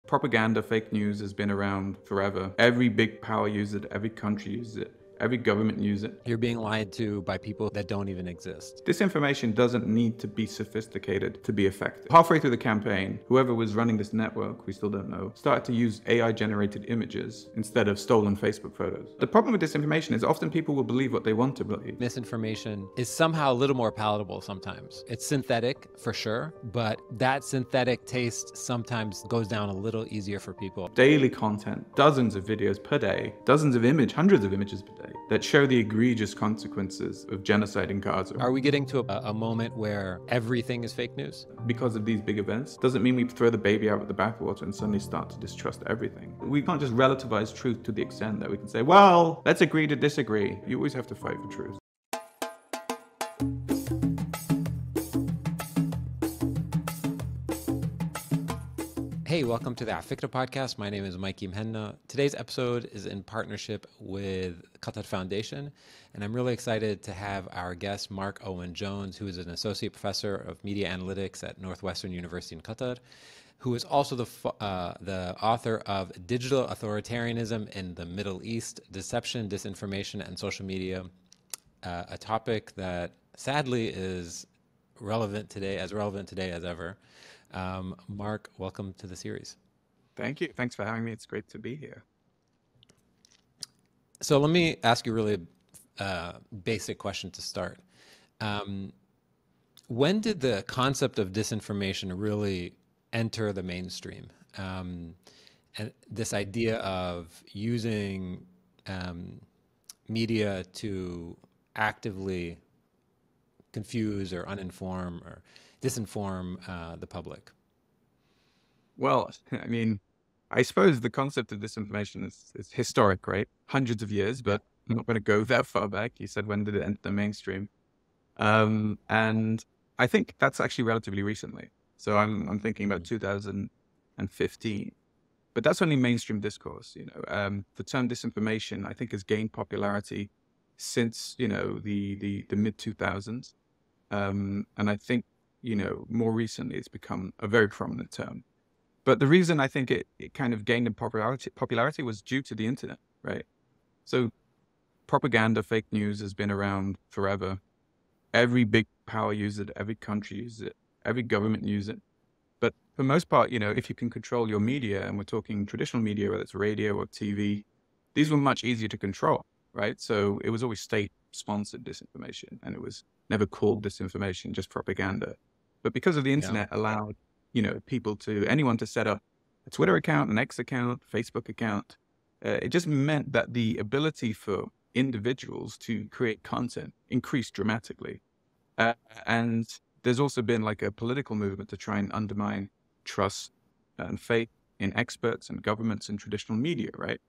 Propaganda, fake news has been around forever. Every big power uses it, every country uses it, every government uses it. You're being lied to by people that don't even exist. Disinformation doesn't need to be sophisticated to be effective. Halfway through the campaign, whoever was running this network, we still don't know, started to use AI-generated images instead of stolen Facebook photos. The problem with disinformation is often people will believe what they want to believe. Misinformation is somehow a little more palatable sometimes. It's synthetic for sure, but that synthetic taste sometimes goes down a little easier for people. Daily content, dozens of videos per day, dozens of images, hundreds of images per day that show the egregious consequences of genocide in Gaza. Are we getting to a moment where everything is fake news? Because of these big events, doesn't mean we throw the baby out with the bathwater and suddenly start to distrust everything. We can't just relativize truth to the extent that we can say, well, let's agree to disagree. You always have to fight for truth. Hey, welcome to the AFIKRA podcast. My name is Mike Imhenna. Today's episode is in partnership with Qatar Foundation, and I'm really excited to have our guest, Marc Owen Jones, who is an associate professor of media analytics at Northwestern University in Qatar, who is also the author of Digital Authoritarianism in the Middle East, Deception, Disinformation, and Social Media, a topic that sadly is relevant today as ever. Marc, welcome to the series. Thank you. Thanks for having me. It's great to be here. So let me ask you a really basic question to start. When did the concept of disinformation really enter the mainstream? And this idea of using media to actively confuse or uninform or disinform the public? Well, I mean, I suppose the concept of disinformation is historic, right? Hundreds of years, but I'm not going to go that far back. You said, when did it enter the mainstream? And I think that's actually relatively recently. So I'm thinking about 2015. But that's only mainstream discourse. The term disinformation, I think, has gained popularity since, the mid 2000s. And I think, more recently, it's become a very prominent term. But the reason I think it kind of gained in popularity was due to the internet, right? So propaganda, fake news has been around forever. Every big power uses it, every country uses it, every government uses it. But for the most part, if you can control your media, and we're talking traditional media, whether it's radio or TV, these were much easier to control, right? So it was always state-sponsored disinformation, and it was never called disinformation, just propaganda. But because of the internet allowed, anyone to set up a Twitter account, an X account, Facebook account, it just meant that the ability for individuals to create content increased dramatically. And there's also been like a political movement to try and undermine trust and faith in experts and governments and traditional media, right?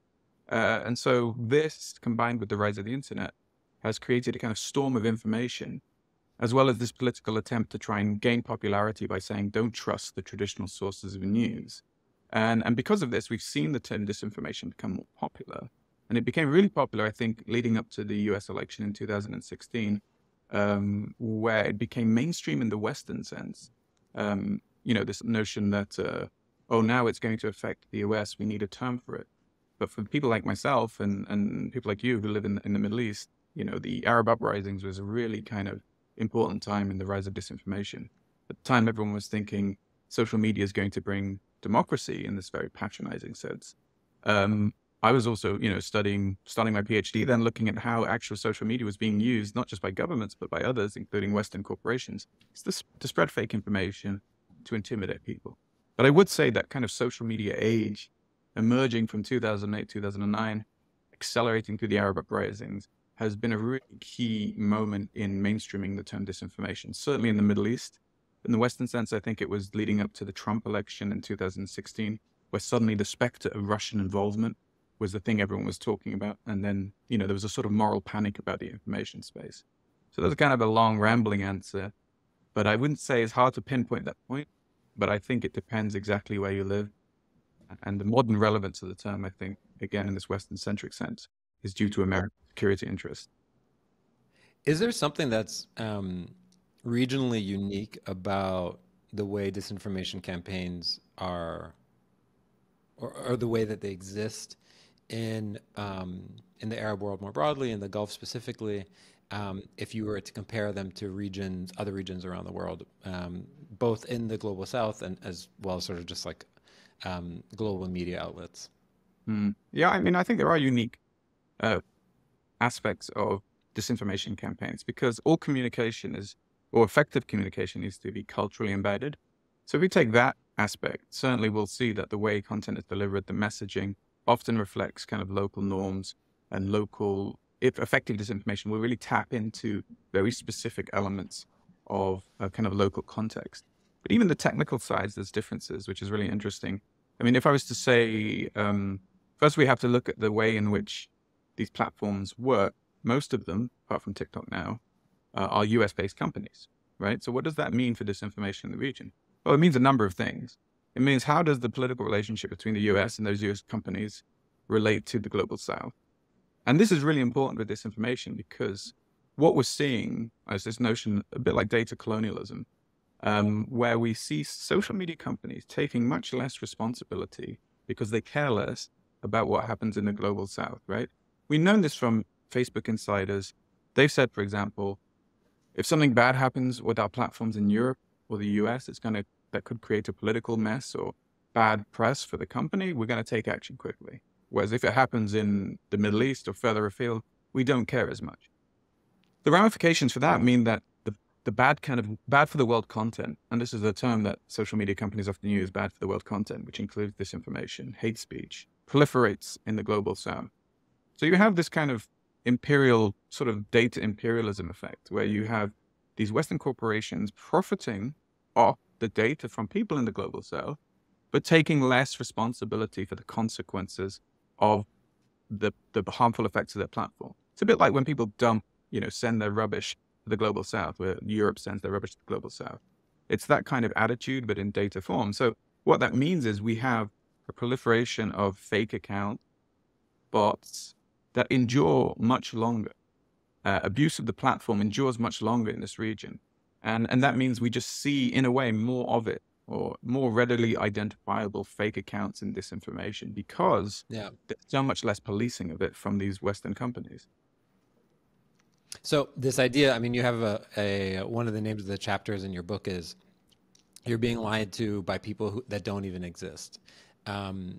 And so this, combined with the rise of the internet, has created a kind of storm of information, as well as this political attempt to try and gain popularity by saying, don't trust the traditional sources of news. And because of this, we've seen the term disinformation become more popular. And it became really popular, I think, leading up to the US election in 2016, where it became mainstream in the Western sense. This notion that, now it's going to affect the US, we need a term for it. But for people like myself and people like you who live in the Middle East, the Arab uprisings was a really kind of important time in the rise of disinformation. At the time, everyone was thinking social media is going to bring democracy in this very patronizing sense. I was also, starting my PhD, then looking at how actual social media was being used, not just by governments, but by others, including Western corporations, to spread fake information, to intimidate people. But I would say that kind of social media age, emerging from 2008, 2009, accelerating through the Arab uprisings, has been a really key moment in mainstreaming the term disinformation, certainly in the Middle East. In the Western sense, I think it was leading up to the Trump election in 2016, where suddenly the specter of Russian involvement was the thing everyone was talking about. And then, there was a sort of moral panic about the information space. So that's kind of a long, rambling answer. But I wouldn't say it's hard to pinpoint that point, but I think it depends exactly where you live. And the modern relevance of the term, I think, again, in this Western-centric sense, is due to American security interests. Is there something that's regionally unique about the way disinformation campaigns are or the way that they exist in the Arab world more broadly, in the Gulf specifically, if you were to compare them to regions, other regions around the world, both in the global South and as well as sort of just like global media outlets. Yeah, I mean, I think there are unique uh, aspects of disinformation campaigns because all communication is, or effective communication needs to be culturally embedded. So if we take that aspect, certainly we'll see that the way content is delivered, the messaging often reflects kind of local norms and local, if effective disinformation will really tap into very specific elements of a kind of local context. But even the technical sides, there's differences, which is really interesting. I mean, if I was to say, first we have to look at the way in which these platforms work. Most of them, apart from TikTok now, are US-based companies, right? So what does that mean for disinformation in the region? Well, it means a number of things. It means how does the political relationship between the US and those US companies relate to the global South? And this is really important with disinformation because what we're seeing is this notion, a bit like data colonialism, where we see social media companies taking much less responsibility because they care less about what happens in the global South, right? We've known this from Facebook insiders. They've said, for example, if something bad happens with our platforms in Europe or the US, that could create a political mess or bad press for the company, we're going to take action quickly. Whereas if it happens in the Middle East or further afield, we don't care as much. The ramifications for that mean that the bad for the world content, and this is a term that social media companies often use, bad for the world content, which includes disinformation, hate speech, proliferates in the global South. So you have this kind of imperial sort of data imperialism effect where you have these Western corporations profiting off the data from people in the global South, but taking less responsibility for the consequences of the harmful effects of their platform. It's a bit like when people send their rubbish to the global South, where Europe sends their rubbish to the global South. It's that kind of attitude, but in data form. So what that means is we have a proliferation of fake account bots that endure much longer. Abuse of the platform endures much longer in this region. And that means we just see, in a way, more of it, or more readily identifiable fake accounts and disinformation because there's so much less policing of it from these Western companies. So this idea, I mean, you have one of the names of the chapters in your book is you're being lied to by people that don't even exist. When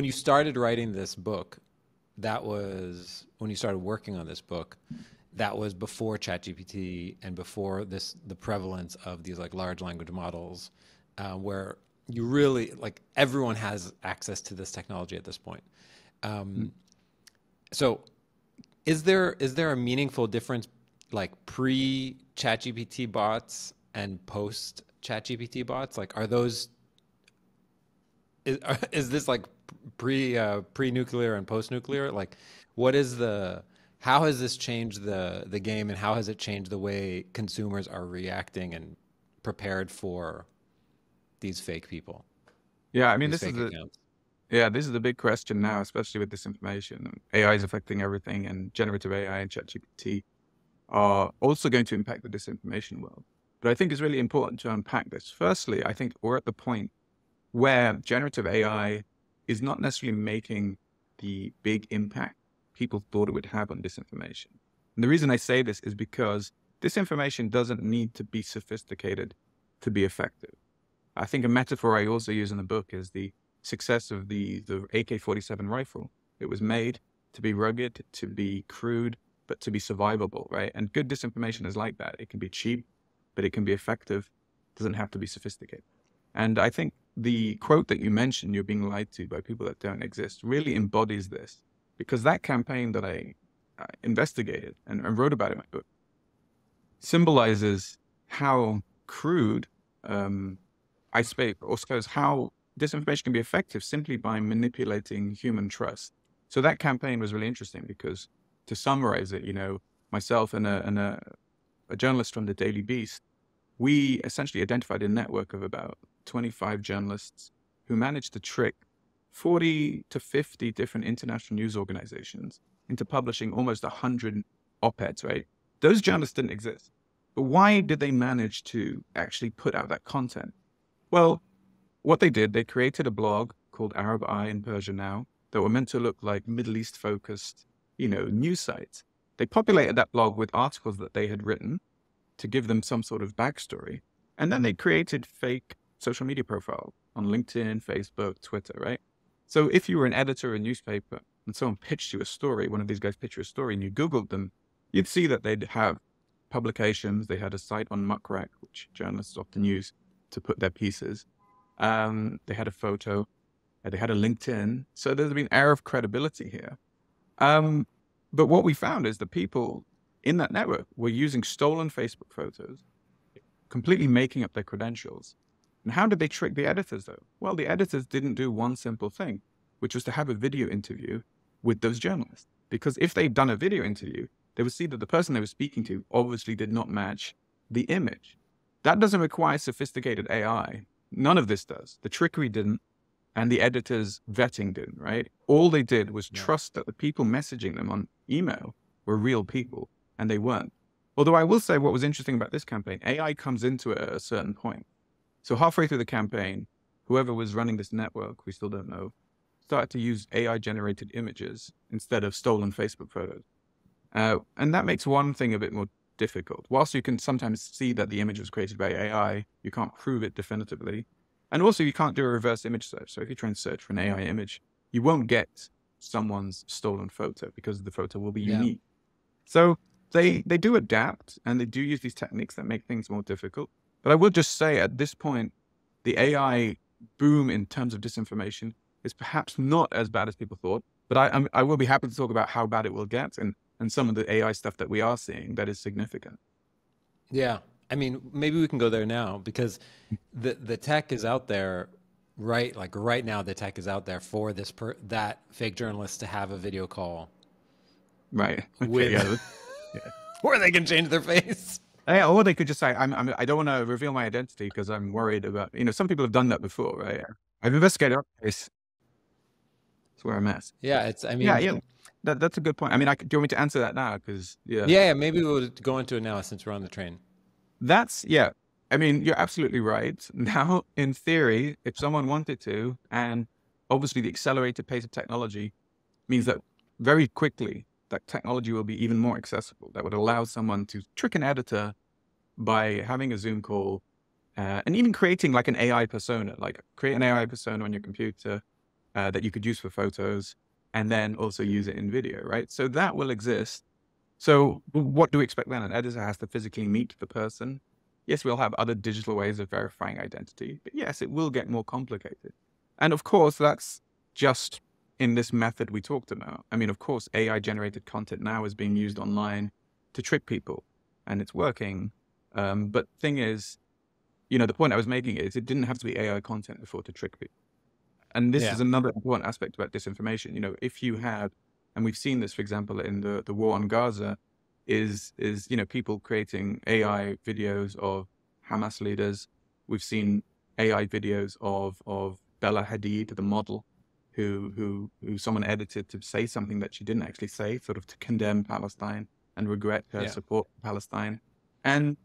you started writing this book, when you started working on this book, that was before ChatGPT and before the prevalence of these like large language models, where you really everyone has access to this technology at this point. So is there a meaningful difference like pre ChatGPT bots and post ChatGPT bots? Like, are those, is this like pre-nuclear and post-nuclear? Like, how has this changed the game, and how has it changed the way consumers are reacting and prepared for these fake people? Yeah, I mean, this is the big question now, especially with disinformation. AI is affecting everything, and generative AI and ChatGPT are also going to impact the disinformation world. But I think it's really important to unpack this. Firstly, I think we're at the point where generative AI is not necessarily making the big impact people thought it would have on disinformation. And the reason I say this is because disinformation doesn't need to be sophisticated to be effective. I think a metaphor I also use in the book is the success of the AK-47 rifle. It was made to be rugged, to be crude, but to be survivable, right? And good disinformation is like that. It can be cheap, but it can be effective. It doesn't have to be sophisticated. And I think the quote that you mentioned, you're being lied to by people that don't exist, really embodies this. Because that campaign that I investigated and wrote about in my book symbolizes how crude, I suppose how disinformation can be effective simply by manipulating human trust. So that campaign was really interesting because, to summarize it, myself and a journalist from the Daily Beast, we essentially identified a network of about 25 journalists who managed to trick 40 to 50 different international news organizations into publishing almost 100 op-eds, right? Those journalists didn't exist. But why did they manage to actually put out that content? Well, what they did, they created a blog called Arab Eye in Persia now that were meant to look like Middle East focused, news sites. They populated that blog with articles that they had written to give them some sort of backstory. And then they created fake social media profiles on LinkedIn, Facebook, Twitter, right? So if you were an editor of a newspaper and someone pitched you a story, one of these guys pitched you a story and you Googled them, you'd see that they'd have publications. They had a site on Muckrack, which journalists often use to put their pieces. They had a photo. They had a LinkedIn. So there's been air of credibility here. But what we found is the people in that network were using stolen Facebook photos, completely making up their credentials. And how did they trick the editors, though? Well, the editors didn't do one simple thing, which was to have a video interview with those journalists. Because if they'd done a video interview, they would see that the person they were speaking to obviously did not match the image. That doesn't require sophisticated AI. None of this does. The trickery didn't, and the editor's vetting didn't, right? All they did was trust that the people messaging them on email were real people, and they weren't. Although I will say what was interesting about this campaign, AI comes into it at a certain point. So halfway through the campaign, whoever was running this network, we still don't know, started to use AI-generated images instead of stolen Facebook photos. And that makes one thing a bit more difficult. Whilst you can sometimes see that the image was created by AI, you can't prove it definitively. And also you can't do a reverse image search. So if you try and search for an AI image, you won't get someone's stolen photo because the photo will be unique. So they do adapt and they do use these techniques that make things more difficult. But I would just say at this point, the AI boom in terms of disinformation is perhaps not as bad as people thought. But I will be happy to talk about how bad it will get and some of the AI stuff that we are seeing that is significant. Yeah. I mean, maybe we can go there now because the tech is out there, right? Like right now, the tech is out there for that fake journalist to have a video call. Right. With, where they can change their face. Yeah, or they could just say, I don't want to reveal my identity because I'm worried about, some people have done that before, right? I've investigated our case. It's where I'm at. Yeah, That's a good point. I mean, do you want me to answer that now? Because yeah, maybe we'll go into it now since we're on the train. I mean, you're absolutely right. Now, in theory, if someone wanted to, and obviously the accelerated pace of technology means that very quickly that technology will be even more accessible. That would allow someone to trick an editor by having a Zoom call and even creating like an AI persona, like create an AI persona on your computer that you could use for photos and then also use it in video, right? So that will exist. So what do we expect then? An editor has to physically meet the person. Yes, we'll have other digital ways of verifying identity, but yes, it will get more complicated. And of course, that's just in this method we talked about. I mean, of course, AI-generated content now is being used online to trick people, and it's working. But the thing is, the point I was making is it didn't have to be AI content before to trick people. And this is another important aspect about disinformation. If you had, and we've seen this, for example, in the war on Gaza, is people creating AI videos of Hamas leaders. We've seen AI videos of Bella Hadid, the model, who someone edited to say something that she didn't actually say, sort of to condemn Palestine and regret her support for Palestine. And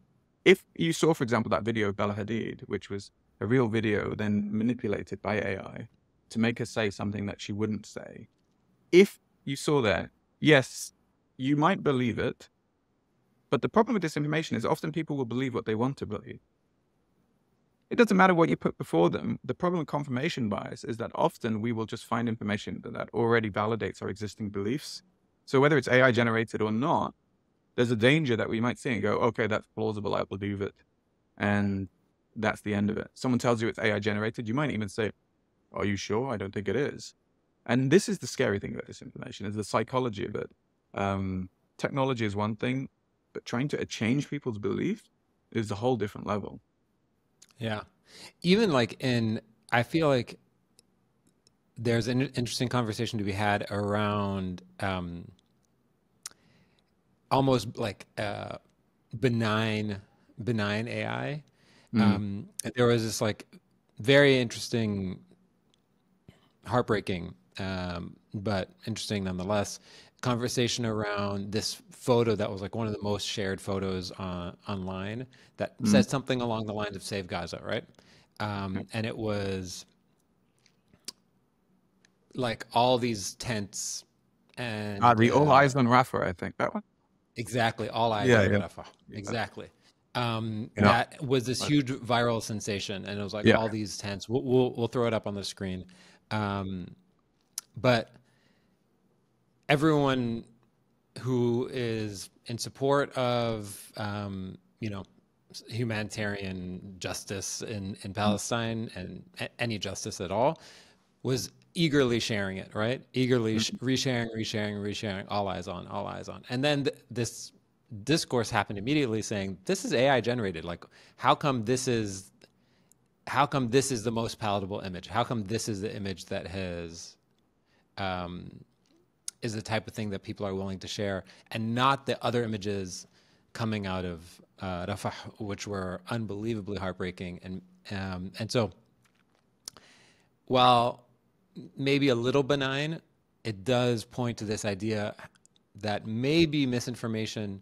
if you saw, for example, that video of Bella Hadid, which was a real video then manipulated by AI to make her say something that she wouldn't say, if you saw that, yes, you might believe it. But the problem with disinformation is often people will believe what they want to believe. It doesn't matter what you put before them. The problem with confirmation bias is that often we will just find information that already validates our existing beliefs. So whether it's AI generated or not, there's a danger that we might see and go, okay, that's plausible, I believe it. And that's the end of it. Someone tells you it's AI generated, you might even say, are you sure? I don't think it is. And this is the scary thing about disinformation, is the psychology of it. Technology is one thing, but trying to change people's belief is a whole different level. Yeah. Even I feel like there's an interesting conversation to be had around almost like benign AI. There was this very interesting, heartbreaking, but interesting nonetheless, conversation around this photo that was one of the most shared photos online that said something along the lines of "Save Gaza," right? And it was like all these tents and The All Eyes on Rafah, I think that one. exactly, all eyes Yeah, on yeah, Rafah. yeah. Exactly. You know, That was this but huge viral sensation, and it was like yeah, all these tents. We'll throw it up on the screen, um, but everyone who is in support of humanitarian justice in Palestine and any justice at all was eagerly sharing it, right? Eagerly Mhm. resharing, all eyes on. And then this discourse happened immediately saying, this is AI generated. Like, how come this is the most palatable image? How come this is the image that has is the type of thing that people are willing to share, and not the other images coming out of Rafah, which were unbelievably heartbreaking. And so, while maybe a little benign, it does point to this idea that maybe misinformation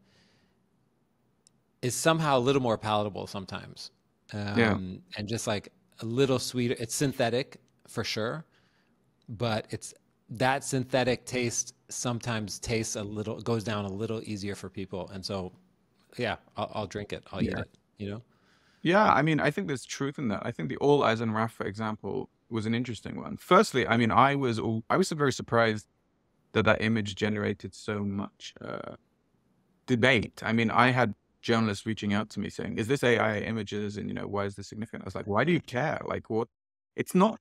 is somehow a little more palatable sometimes, yeah, and just like a little sweeter. It's synthetic for sure, but it's that synthetic taste sometimes tastes a little, goes down a little easier for people. And so, yeah, I'll drink it. I'll eat yeah, it, you know? yeah. I mean, I think there's truth in that. I think the All Eyes on Rafah example was an interesting one. Firstly, I mean, I was very surprised that that image generated so much debate. I mean, I had journalists reaching out to me saying, "Is this AI images? And why is this significant?" I was like, "Why do you care? Like, what? It's not."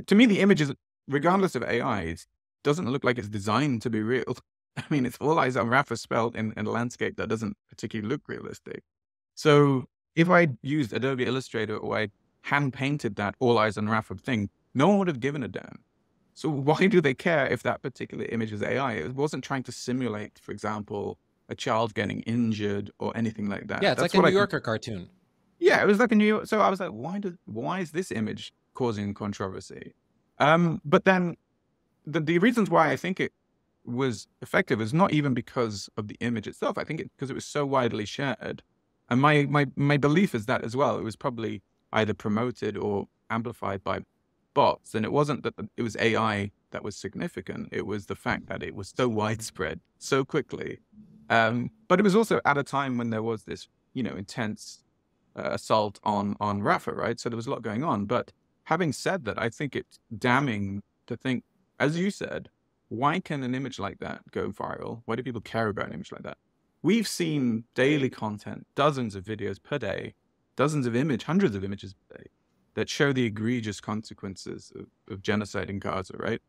To me, the images, regardless of AI, doesn't look like it's designed to be real. I mean, it's All Eyes on Rafa spelled in a landscape that doesn't particularly look realistic. So if I used Adobe Illustrator or I hand painted that All Eyes on Rafa thing, no one would have given a damn. So why do they care if that particular image is AI? It wasn't trying to simulate, for example, a child getting injured or anything like Yeah, that. it's like That's a what New I Yorker cartoon. Yeah, it was like a new. So I was like, why is this image causing controversy? But then the reasons why I think it was effective is not even because of the image itself. I think because it was so widely shared, and my belief is that as well. It was probably either promoted or amplified by bots, and it wasn't that it was AI that was significant. It was the fact that it was so widespread so quickly. But it was also at a time when there was this, intense assault on Rafa, right? So there was a lot going on. But having said that, I think it's damning to think, as you said, why can an image like that go viral? Why do people care about an image like that? We've seen daily content, dozens of videos per day, dozens of hundreds of images per day that show the egregious consequences of genocide in Gaza, right?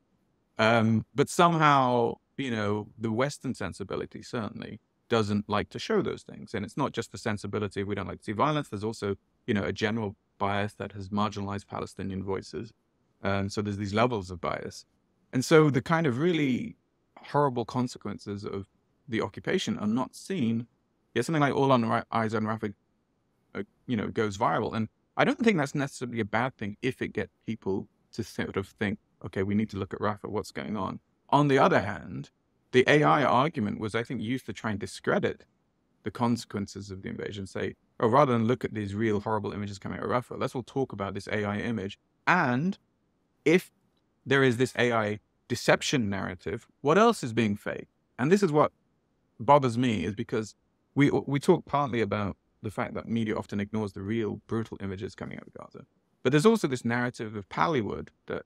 But somehow, the Western sensibility certainly doesn't like to show those things. And it's not just the sensibility, we don't like to see violence. There's also, a general bias that has marginalized Palestinian voices. So there's these levels of bias. And so the kind of really horrible consequences of the occupation are not seen. Yet something like Eyes on Rafah, goes viral. And I don't think that's necessarily a bad thing if it gets people to sort of think, okay, we need to look at Rafah, what's going on. On the other hand, the AI argument was, I think, used to try and discredit the consequences of the invasion. Say, oh, rather than look at these real horrible images coming out of Rafah, let's all talk about this AI image. And if there is this AI deception narrative, what else is being faked? And this is what bothers me, is because we talk partly about the fact that media often ignores the real brutal images coming out of Gaza. But there's also this narrative of Pallywood that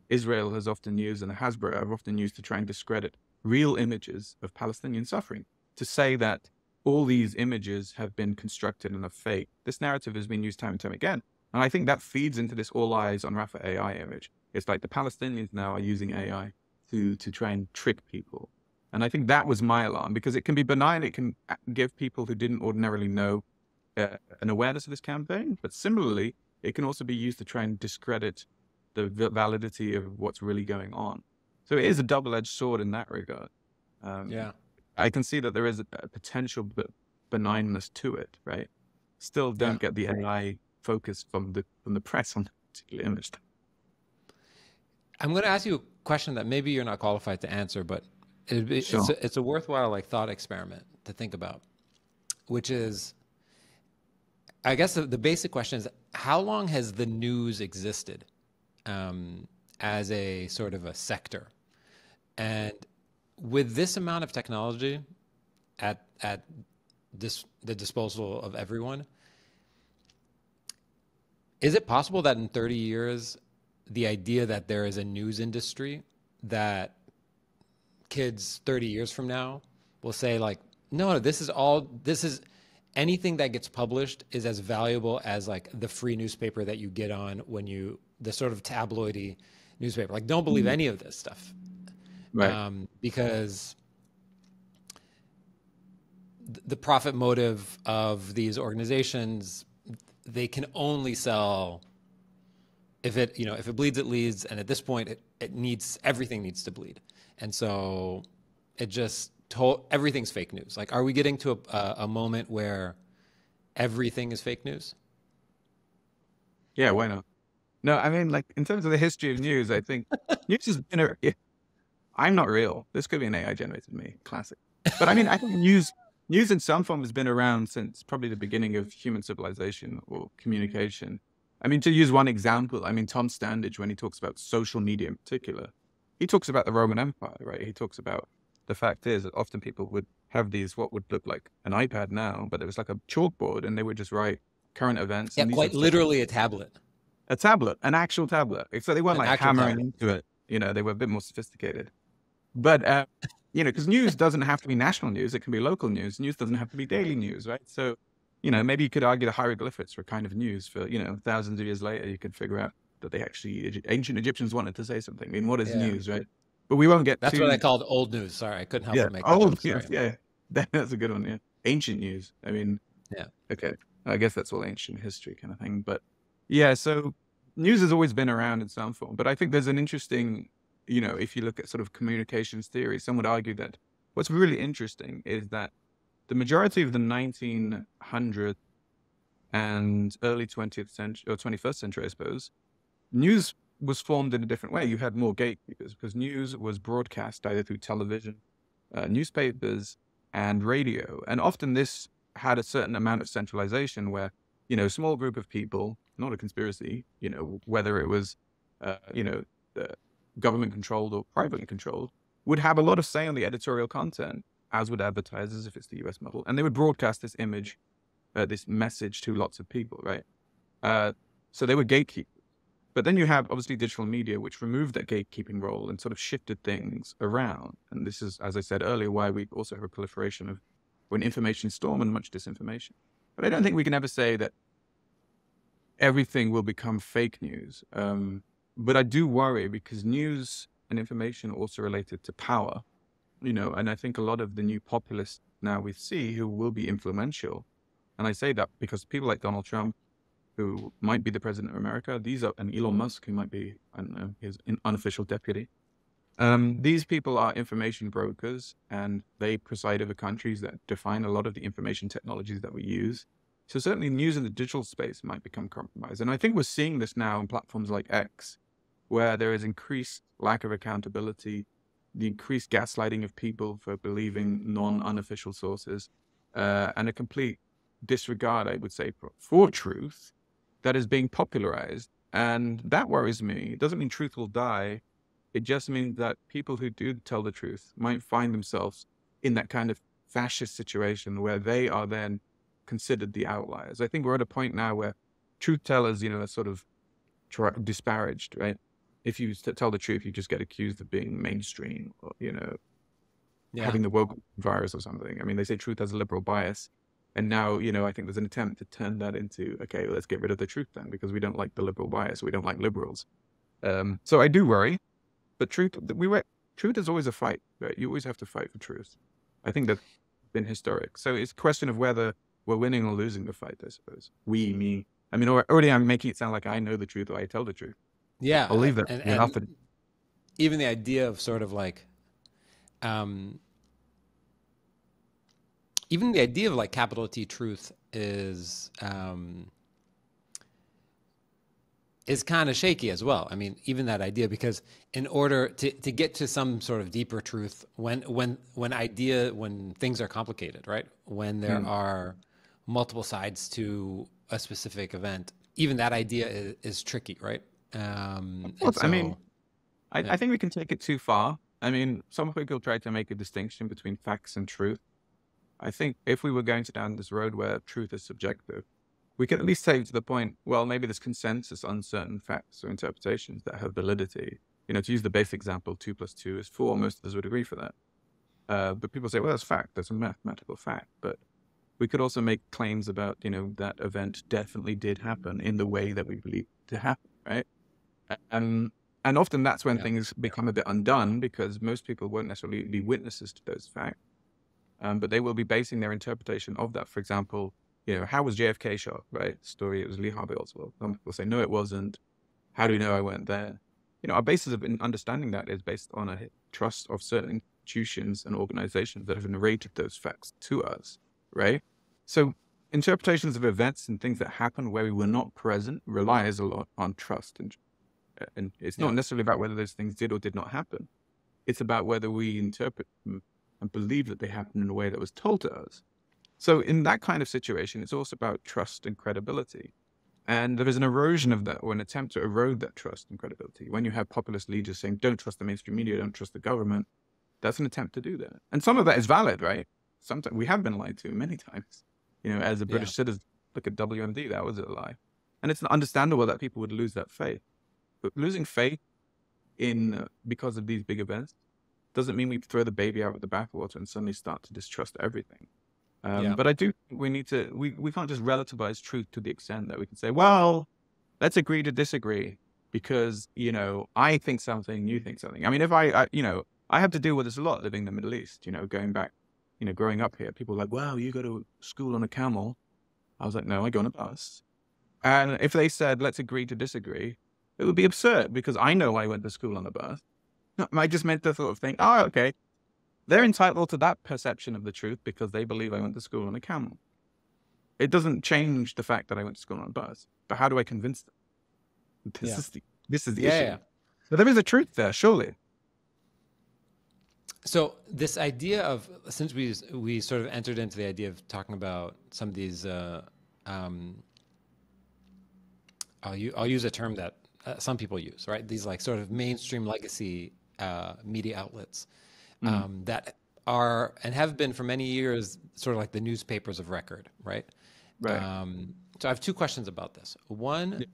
Israel has often used and the Hasbro have often used to try and discredit real images of Palestinian suffering, to say that all these images have been constructed and are fake. This narrative has been used time and time again. And I think that feeds into this all eyes on Rafah AI image. It's like the Palestinians now are using AI to try and trick people. And I think that was my alarm, because it can be benign. It can give people who didn't ordinarily know an awareness of this campaign. But similarly, it can also be used to try and discredit the validity of what's really going on. So it is a double-edged sword in that regard. Yeah. I can see that there is a potential benignness to it, right? Still Yeah. don't get the AI focus from the press on that particular image. I'm going to ask you a question that maybe you're not qualified to answer, but Sure. it's a worthwhile like thought experiment to think about, which is, I guess the basic question is, how long has the news existed? as a sort of a sector. And with this amount of technology at the disposal of everyone, is it possible that in 30 years, the idea that there is a news industry that kids 30 years from now will say like, no, this is anything that gets published is as valuable as like the free newspaper that you get on the sort of tabloidy newspaper. Like, don't believe any of this stuff. Right. Because the profit motive of these organizations, they can only sell if it bleeds, it leads. And at this point, everything needs to bleed. And so everything's fake news. Like, are we getting to a moment where everything is fake news? Yeah, why not? No, I mean, like, in terms of the history of news, I think news has been I'm not real. This could be an AI generated me. Classic. But I mean, I think news in some form has been around since probably the beginning of human civilization or communication. I mean, to use one example, I mean, Tom Standage, when he talks about social media in particular, he talks about the Roman Empire, right? He talks about the fact is that often people would have these, what would look like an iPad now, but it was like a chalkboard and they would just write current events. Yeah, And these quite literally a tablet. A tablet, an actual tablet. So they weren't An like actual hammering tablet. into it. They were a bit more sophisticated. But, because news doesn't have to be national news. It can be local news. News doesn't have to be daily news, right? So, maybe you could argue the hieroglyphics were kind of news for, thousands of years later, you could figure out that they actually, ancient Egyptians wanted to say something. I mean, what is news, right? But we won't get That's what I called old news. Sorry, I couldn't help but make that old joke. news, yeah. That's a good one, yeah. Ancient news. I mean, yeah. Okay. I guess that's all ancient history kind of thing. But yeah, so news has always been around in some form. But I think there's an interesting, if you look at sort of communications theory, some would argue that what's really interesting is that the majority of the 1900s and early 20th century or 21st century, I suppose, news was formed in a different way. You had more gatekeepers because news was broadcast either through television, newspapers, and radio. And often this had a certain amount of centralization where, a small group of people, not a conspiracy, whether it was, government controlled or privately controlled, would have a lot of say on the editorial content, as would advertisers if it's the US model. And they would broadcast this image, this message to lots of people, right? So they were gatekeepers. But then you have obviously digital media, which removed that gatekeeping role and sort of shifted things around. And this is, as I said earlier, why we also have a proliferation of an information storm and much disinformation. But I don't think we can ever say that everything will become fake news. But I do worry because news and information are also related to power, and I think a lot of the new populists now we see who will be influential. And I say that because people like Donald Trump, who might be the president of America, and Elon Musk, who might be, I don't know, his unofficial deputy. These people are information brokers, and they preside over countries that define a lot of the information technologies that we use. So certainly news in the digital space might become compromised. And I think we're seeing this now on platforms like X, where there is increased lack of accountability, the increased gaslighting of people for believing non-unofficial sources, and a complete disregard, I would say, for truth that is being popularized. And that worries me. It doesn't mean truth will die. It just means that people who do tell the truth might find themselves in that kind of fascist situation where they are then considered the outliers. I think we're at a point now where truth tellers, are sort of disparaged, right? If you tell the truth, you just get accused of being mainstream or, having the woke virus or something. I mean, they say truth has a liberal bias. And now, I think there's an attempt to turn that into, okay, let's get rid of the truth then, because we don't like the liberal bias. We don't like liberals. So I do worry, but truth is always a fight, right? You always have to fight for truth. I think that's been historic. So it's a question of whether we're winning or losing the fight, I suppose. Me. I mean, already I'm making it sound like I know the truth or I tell the truth. Yeah. I'll leave that. And even the idea of sort of like, even the idea of like capital T truth is kind of shaky as well. I mean, even that idea, because in order to get to some sort of deeper truth, when things are complicated, right? When there are multiple sides to a specific event, even that idea is tricky, right? I mean, I think we can take it too far. I mean, some people try to make a distinction between facts and truth. I think if we were going down this road where truth is subjective, we could at least say to the point, well, maybe there's consensus on certain facts or interpretations that have validity. You know, to use the basic example, 2 + 2 is 4. Most of us would agree for that. But people say, well, that's fact. That's a mathematical fact. But we could also make claims about, you know, that event definitely did happen in the way that we believe it to happen, right? And often that's when things become a bit undone, because most people won't necessarily be witnesses to those facts, but they will be basing their interpretation of that. For example, you know, how was JFK shot, right? Story, it was Lee Harvey Oswald. Some people say, no, it wasn't. How do you know I weren't there? You know, our basis of understanding that is based on a trust of certain institutions and organizations that have narrated those facts to us, right? So interpretations of events and things that happen where we were not present relies a lot on trust. And it's not necessarily about whether those things did or did not happen. It's about whether we interpret them and believe that they happened in a way that was told to us. So in that kind of situation, it's also about trust and credibility. And there is an erosion of that, or an attempt to erode that trust and credibility. When you have populist leaders saying, don't trust the mainstream media, don't trust the government, that's an attempt to do that. And some of that is valid, right? Sometimes we have been lied to many times. You know, as a British citizen, look at WMD, that was a lie. And it's understandable that people would lose that faith. But losing faith in because of these big events doesn't mean we throw the baby out with the bathwater and suddenly start to distrust everything. But I do think we need to, we can't just relativize truth to the extent that we can say, well, let's agree to disagree because, you know, I think something, you think something. I mean, if you know, I have to deal with this a lot living in the Middle East, you know, going back, you know, growing up here, people are like, wow, you go to school on a camel. I was like, no, I go on a bus. And if they said, let's agree to disagree, it would be absurd because I know I went to school on a bus. I just meant to sort of think, oh, okay. They're entitled to that perception of the truth because they believe I went to school on a camel. It doesn't change the fact that I went to school on a bus. But how do I convince them? This is the issue. Yeah. So there is a truth there, surely. So this idea of, since we sort of entered into the idea of talking about some of these, I'll use a term that some people use, right? These like sort of mainstream legacy media outlets that are and have been for many years sort of like the newspapers of record, right? Right. So I have two questions about this. One,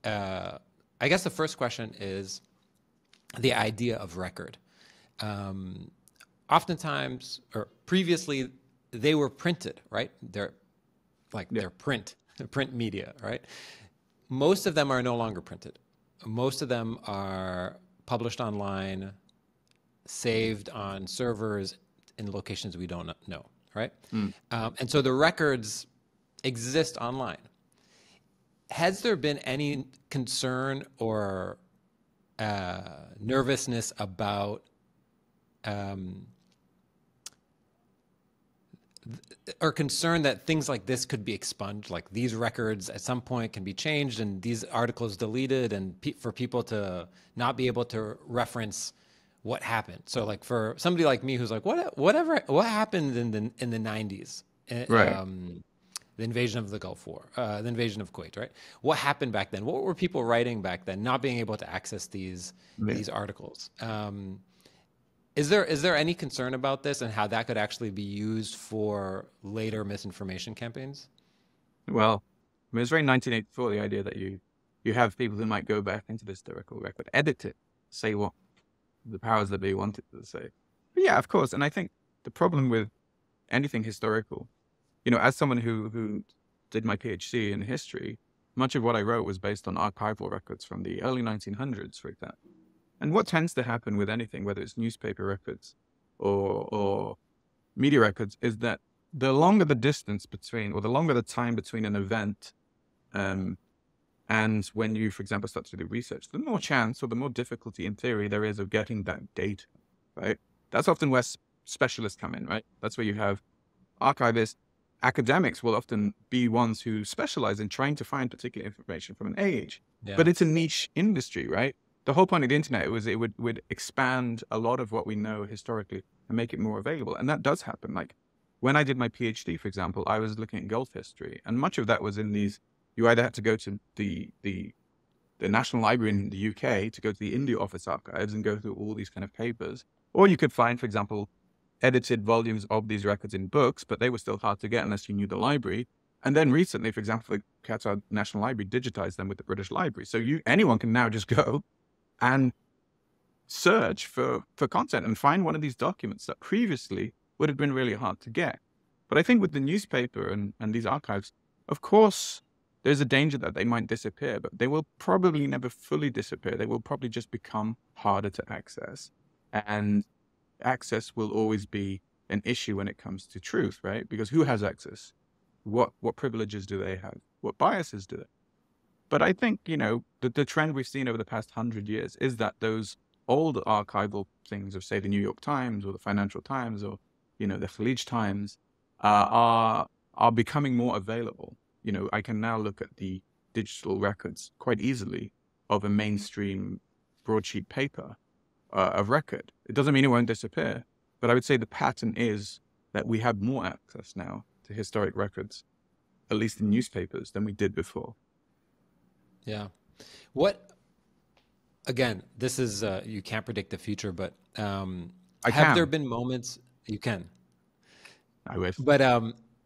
I guess the first question is the idea of record. Oftentimes, or previously, they were printed, right? They're print media, right? Most of them are no longer printed. Most of them are published online, saved on servers in locations we don't know, right? And so the records exist online. Has there been any concern or nervousness about or concern that things like this could be expunged, like these records at some point can be changed and these articles deleted, and for people to not be able to reference what happened? So like for somebody like me who's like, what happened in the 90s? Right. The invasion of the Gulf War, the invasion of Kuwait, right? What happened back then? What were people writing back then, not being able to access these articles? Is there any concern about this and how that could actually be used for later misinformation campaigns? Well, I mean, it's very 1984, the idea that you have people who might go back into this historical record, edit it, say what the powers that be wanted to say. But yeah, of course. And I think the problem with anything historical, you know, as someone who did my PhD in history, much of what I wrote was based on archival records from the early 1900s, for example. And what tends to happen with anything, whether it's newspaper records or media records, is that the longer the distance between, or the longer the time between an event and when you, for example, start to do research, the more chance or the more difficulty in theory there is of getting that data, right? That's often where specialists come in, right? That's where you have archivists. Academics will often be ones who specialize in trying to find particular information from an age, but it's a niche industry, right? The whole point of the internet was it would expand a lot of what we know historically and make it more available. And that does happen. Like when I did my PhD, for example, I was looking at Gulf history, and much of that was in these, you either had to go to the the National Library in the UK to go to the India Office archives and go through all these kind of papers. Or you could find, for example, edited volumes of these records in books, but they were still hard to get unless you knew the library. And then recently, for example, the Qatar National Library digitized them with the British Library. So anyone can now just go and search for content and find one of these documents that previously would have been really hard to get. But I think with the newspaper and these archives, of course, there's a danger that they might disappear, but they will probably never fully disappear. They will probably just become harder to access. And access will always be an issue when it comes to truth, right? Because who has access? What privileges do they have? What biases do they? But I think, the trend we've seen over the past 100 years is that those old archival things of, say, the New York Times or the Financial Times or, the Khalij Times are becoming more available. I can now look at the digital records quite easily of a mainstream broadsheet paper of record. It doesn't mean it won't disappear, but I would say the pattern is that we have more access now to historic records, at least in newspapers, than we did before. Yeah. Again, this is, you can't predict the future, but have there been moments, you can. I wish. But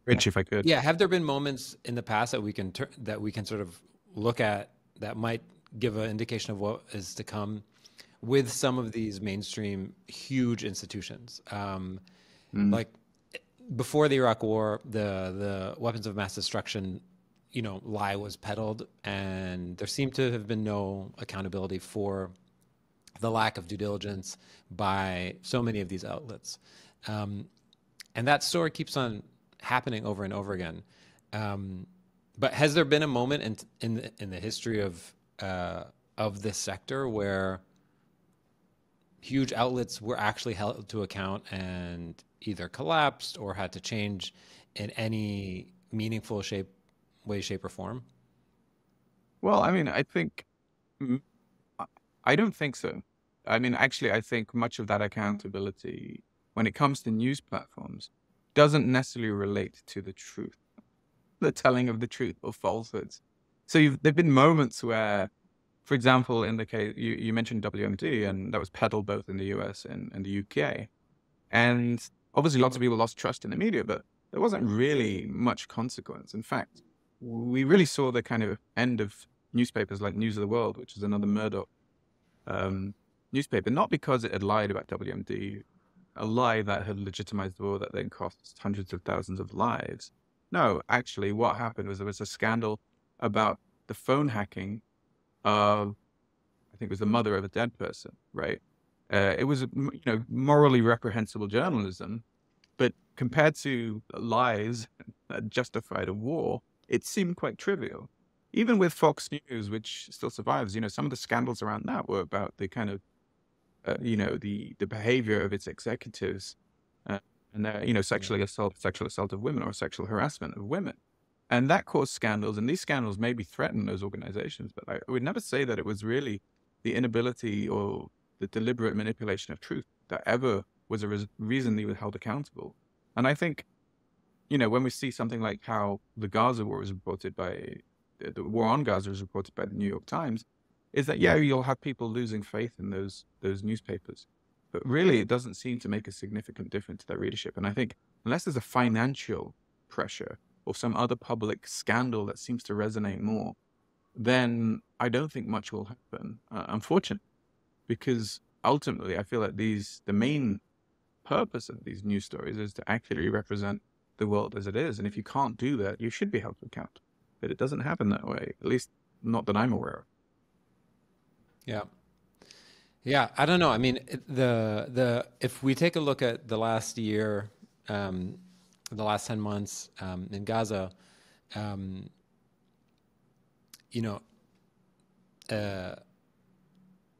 Rich, if I could. Yeah, have there been moments in the past that we can sort of look at that might give an indication of what is to come with some of these mainstream huge institutions? Like before the Iraq War, the weapons of mass destruction, lie was peddled, and there seemed to have been no accountability for the lack of due diligence by so many of these outlets. And that story keeps on happening over and over again. But has there been a moment in the history of this sector where huge outlets were actually held to account and either collapsed or had to change in any meaningful way, shape, or form? Well, I mean, I don't think so. I mean, actually, I think much of that accountability, when it comes to news platforms, doesn't necessarily relate to the truth, the telling of the truth or falsehoods. So there've been moments where, for example, in the case, you mentioned WMD, and that was peddled both in the US and the UK. And obviously lots of people lost trust in the media, but there wasn't really much consequence. In fact, we really saw the kind of end of newspapers like News of the World, which is another Murdoch newspaper, not because it had lied about WMD, a lie that had legitimized the war that then cost hundreds of thousands of lives. No, actually, what happened was there was a scandal about the phone hacking of, I think it was the mother of a dead person, right? It was, morally reprehensible journalism, but compared to lies that justified a war, it seemed quite trivial. Even with Fox News, which still survives, some of the scandals around that were about the kind of, the behavior of its executives, and their, sexual assault of women or sexual harassment of women. And that caused scandals, and these scandals maybe threatened those organizations, but I would never say that it was really the inability or the deliberate manipulation of truth that ever was a reason they were held accountable. And I think, when we see something like how the Gaza war was reported by, the war on Gaza was reported by the New York Times, is that, you'll have people losing faith in those newspapers. But really, it doesn't seem to make a significant difference to their readership. And I think unless there's a financial pressure or some other public scandal that seems to resonate more, then I don't think much will happen, unfortunately, because ultimately I feel like the main purpose of these news stories is to accurately represent the world as it is. And if you can't do that, you should be held to account. But it doesn't happen that way, at least not that I'm aware of. Yeah. Yeah, I don't know. I mean, if we take a look at the last year, the last 10 months in Gaza, the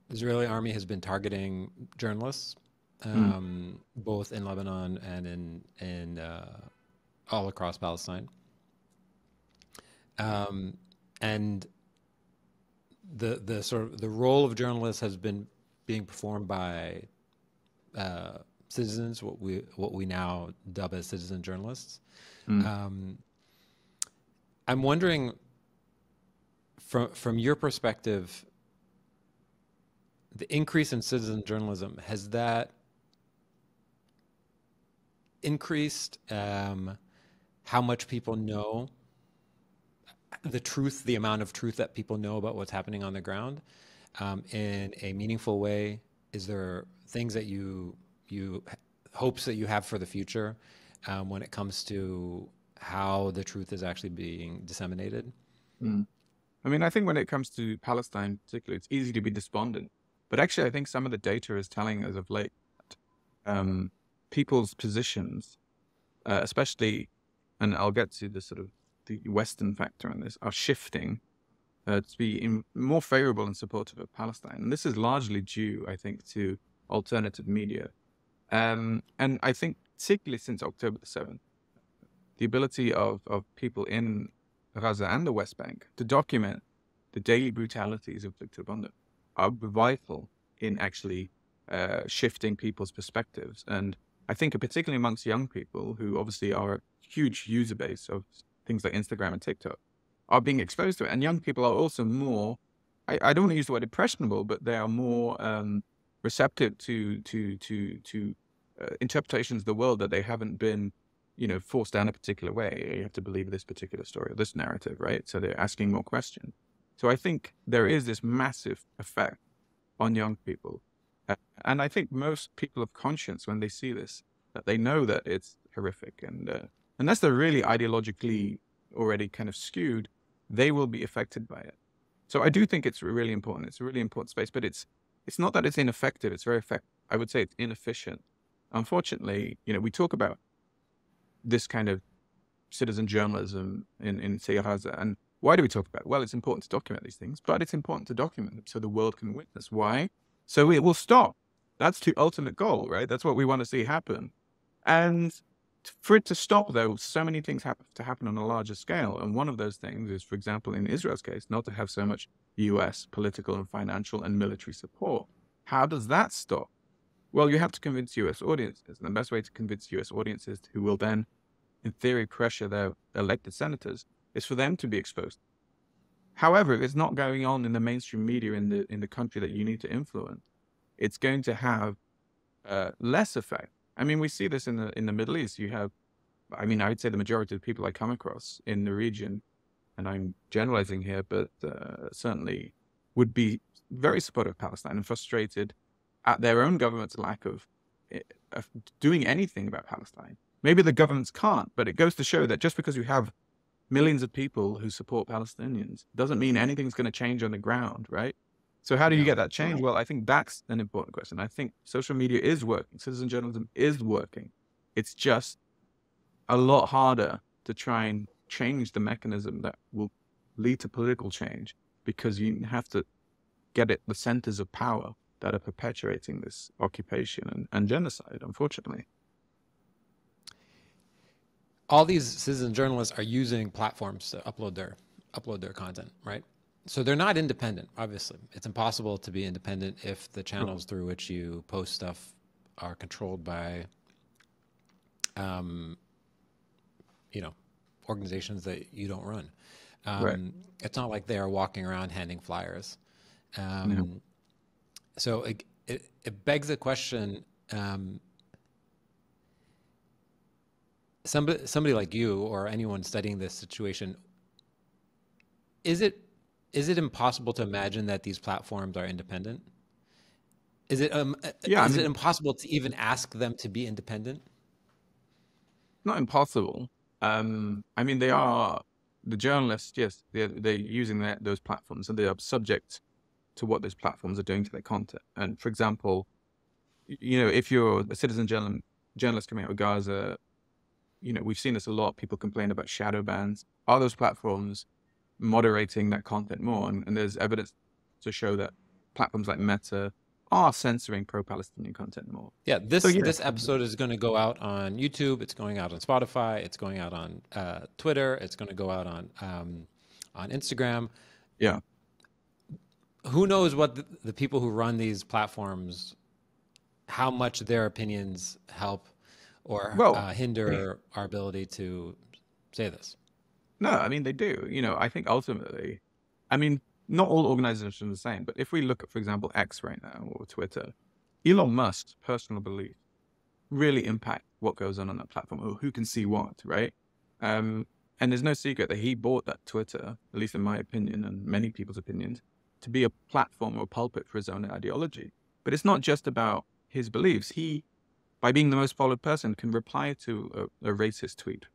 Israeli army has been targeting journalists, both in Lebanon and in all across Palestine. And the sort of the role of journalists has been being performed by citizens, what we now dub as citizen journalists. I'm wondering, from your perspective, the increase in citizen journalism, has that increased how much people know the truth, the amount of truth that people know about what's happening on the ground in a meaningful way? Is there things that you hopes that you have for the future when it comes to how the truth is actually being disseminated? Mm. I mean, I think when it comes to Palestine particularly, it's easy to be despondent. But actually, I think some of the data is telling us of late that people's positions, especially, and I'll get to the sort of the Western factor in this, are shifting to be more favorable and supportive of Palestine. And this is largely due, I think, to alternative media. And I think particularly since October the 7th, the ability of people in Gaza and the West Bank to document the daily brutalities inflicted upon them are vital in actually shifting people's perspectives. And I think particularly amongst young people who obviously are a huge user base of things like Instagram and TikTok are being exposed to it. And young people are also more, I don't want to use the word impressionable, but they are more receptive to interpretations of the world that they haven't been, forced down a particular way. You have to believe this particular story or this narrative, right? So they're asking more questions. So I think there is this massive effect on young people. And I think most people of conscience, when they see this, that they know that it's horrific. And unless they're really ideologically already kind of skewed, they will be affected by it. So I do think it's really important. It's a really important space, but it's not that it's ineffective. It's very effective. I would say it's inefficient. Unfortunately, we talk about this kind of citizen journalism in say, Gaza. And why do we talk about it? Well, it's important to document these things, but it's important to document them so the world can witness. Why? So it will stop. That's the ultimate goal, right? That's what we want to see happen. And for it to stop, though, so many things have to happen on a larger scale. And one of those things is, for example, in Israel's case, not to have so much US political and financial and military support. How does that stop? Well, you have to convince US audiences. And the best way to convince US audiences who will then, in theory, pressure their elected senators is for them to be exposed. However, if it's not going on in the mainstream media in the country that you need to influence, it's going to have less effect. I mean, we see this in the Middle East. I would say the majority of the people I come across in the region, and I'm generalizing here, but certainly would be very supportive of Palestine and frustrated at their own government's lack of doing anything about Palestine. Maybe the governments can't, but it goes to show that just because you have millions of people who support Palestinians doesn't mean anything's going to change on the ground, right? So how do you get that change? Well, I think that's an important question. I think social media is working. Citizen journalism is working. It's just a lot harder to try and change the mechanism that will lead to political change, because you have to get at the centers of power that are perpetuating this occupation and genocide, unfortunately. All these citizen journalists are using platforms to upload their content, right? So they're not independent, obviously. It's impossible to be independent if the channels through which you post stuff are controlled by, organizations that you don't run. Right. It's not like they are walking around handing flyers. So it begs the question, somebody like you or anyone studying this situation, is it impossible to imagine that these platforms are independent? Is it it impossible to even ask them to be independent? Not impossible. They are the journalists. Yes, they're using those platforms, and they are subject to what those platforms are doing to their content. And for example, if you're a citizen journalist coming out of Gaza, we've seen this a lot. People complain about shadow bans. Are those platforms moderating that content more? And there's evidence to show that platforms like Meta are censoring pro-Palestinian content more. Yeah, this episode is going to go out on YouTube. It's going out on Spotify. It's going out on Twitter. It's going to go out on Instagram. Yeah. Who knows what the people who run these platforms, how much their opinions help or hinder our ability to say this? No, they do. I think ultimately I mean, not all organizations are the same, but if we look at, for example, X right now or Twitter, Elon Musk's personal beliefs really impact what goes on that platform or who can see what, right? And there's no secret that he bought that Twitter, at least in my opinion and many people's opinions, to be a platform or a pulpit for his own ideology. But it's not just about his beliefs. He, by being the most followed person, can reply to a racist tweet.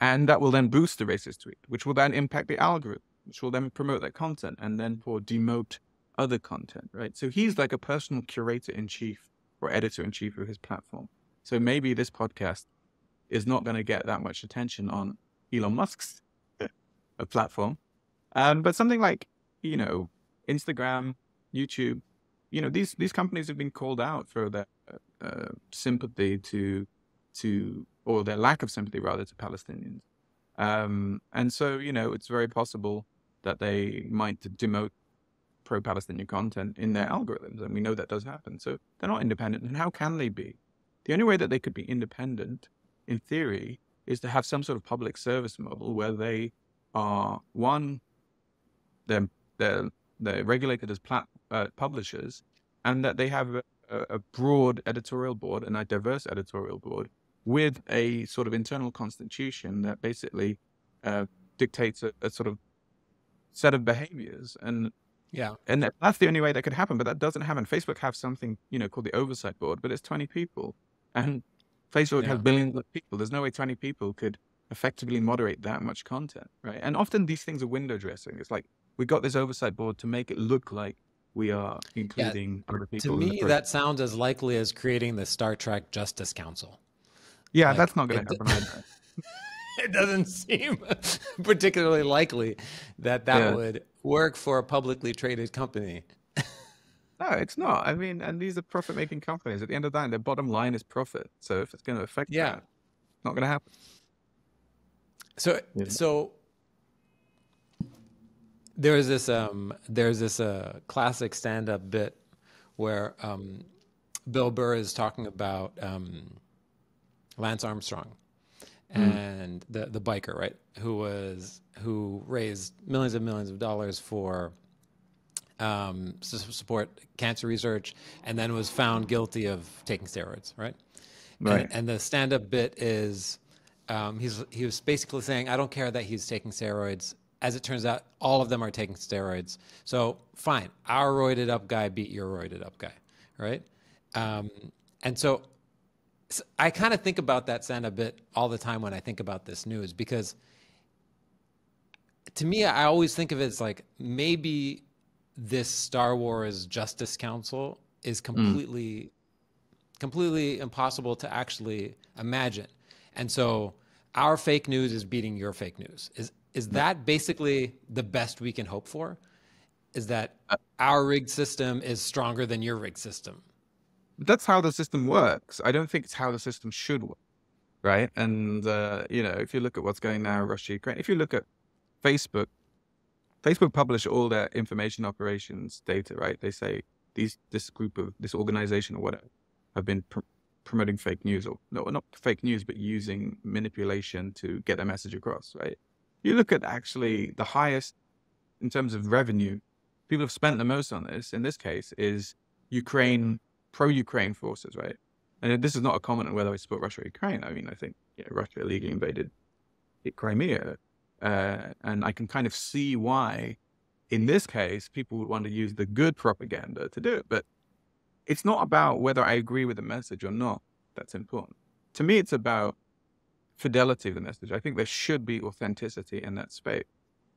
And that will then boost the racist tweet, which will then impact the algorithm, which will then promote that content and then for demote other content, right? So he's like a personal curator in chief or editor in chief of his platform. So maybe this podcast is not going to get that much attention on Elon Musk's platform. But something like, Instagram, YouTube, these companies have been called out for their sympathy to or their lack of sympathy rather to Palestinians. And so, it's very possible that they might demote pro-Palestinian content in their algorithms. And we know that does happen. So they're not independent. And how can they be? The only way that they could be independent, in theory, is to have some sort of public service model where they are, one, they're regulated as publishers, and that they have a broad editorial board and a diverse editorial board with a sort of internal constitution that basically dictates a sort of set of behaviors. And that's the only way that could happen, but that doesn't happen. Facebook have something, called the oversight board, but it's 20 people. And Facebook has billions of people. There's no way 20 people could effectively moderate that much content, right? And often these things are window dressing. It's like, we got this oversight board to make it look like we are including other people. To me, that sounds as likely as creating the Star Trek Justice Council. Yeah, that's not going to happen either. It doesn't seem particularly likely that would work for a publicly traded company. No, it's not. I mean, and these are profit-making companies. At the end of the day, their bottom line is profit. So if it's going to affect that, it's not going to happen. So there's this classic stand-up bit where Bill Burr is talking about Lance Armstrong and the biker, right? Who raised millions and millions of dollars for to support cancer research, and then was found guilty of taking steroids, right? Right. And the stand-up bit is he was basically saying, I don't care that he's taking steroids. As it turns out, all of them are taking steroids. So fine, our roided up guy beat your roided up guy, right? And so I kind of think about that stand-up bit all the time when I think about this news, because to me, I always think of it as like, maybe this Star Wars Justice Council is completely impossible to actually imagine. And so our fake news is beating your fake news. Is that basically the best we can hope for? Is that our rigged system is stronger than your rigged system? That's how the system works. I don't think it's how the system should work, right? And, if you look at what's going now, Russia, Ukraine, if you look at Facebook publish all their information operations data, right? They say this organization or whatever have been promoting fake news, or no, not fake news, but using manipulation to get their message across, right? You look at actually the highest in terms of revenue, people have spent the most on this, in this case, is pro-Ukraine forces, right? And this is not a comment on whether I support Russia or Ukraine. I mean, I think Russia illegally invaded Crimea. And I can kind of see why, in this case, people would want to use the good propaganda to do it. But it's not about whether I agree with the message or not that's important. To me, it's about fidelity of the message. I think there should be authenticity in that space.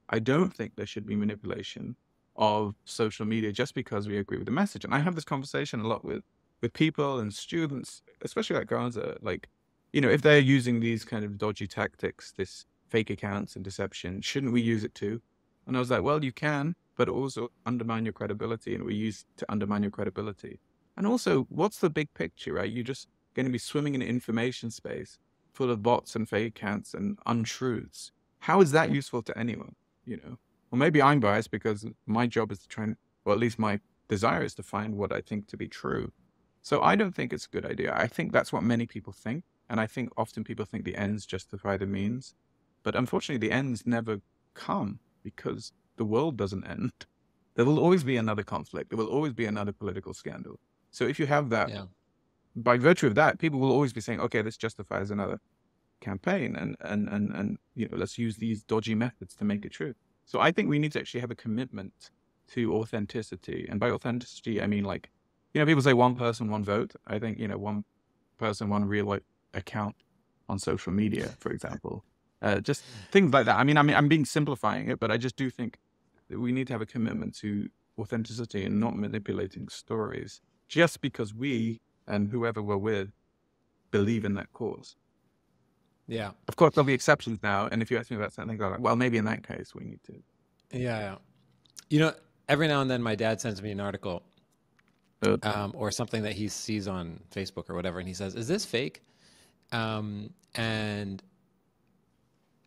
I don't think there should be manipulation of social media just because we agree with the message. And I have this conversation a lot with people and students, especially at Gaza, like, if they're using these kind of dodgy tactics, this fake accounts and deception, shouldn't we use it too? And I was like, well, you can, but also undermine your credibility, and we use it to undermine your credibility. And also, what's the big picture, right? You're just going to be swimming in an information space full of bots and fake accounts and untruths. How is that useful to anyone, Well, maybe I'm biased because my job is to try and, or at least my desire is to find what I think to be true. So I don't think it's a good idea. I think that's what many people think. And I think often people think the ends justify the means. But unfortunately, the ends never come because the world doesn't end. There will always be another conflict. There will always be another political scandal. So if you have that, Yeah. by virtue of that, people will always be saying, okay, this justifies another campaign, and let's use these dodgy methods to make it true. So I think we need to actually have a commitment to authenticity. And by authenticity, I mean, like, people say one person, one vote. I think, one person, one real account on social media, for example. Just things like that. I mean, I'm being simplifying it, but I just do think that we need to have a commitment to authenticity and not manipulating stories just because we and whoever we're with believe in that cause. Yeah. Of course, there'll be exceptions now. And if you ask me about something, I'm like, well, maybe in that case we need to. Yeah. Every now and then my dad sends me an article or something that he sees on Facebook or whatever, and he says, "Is this fake?" And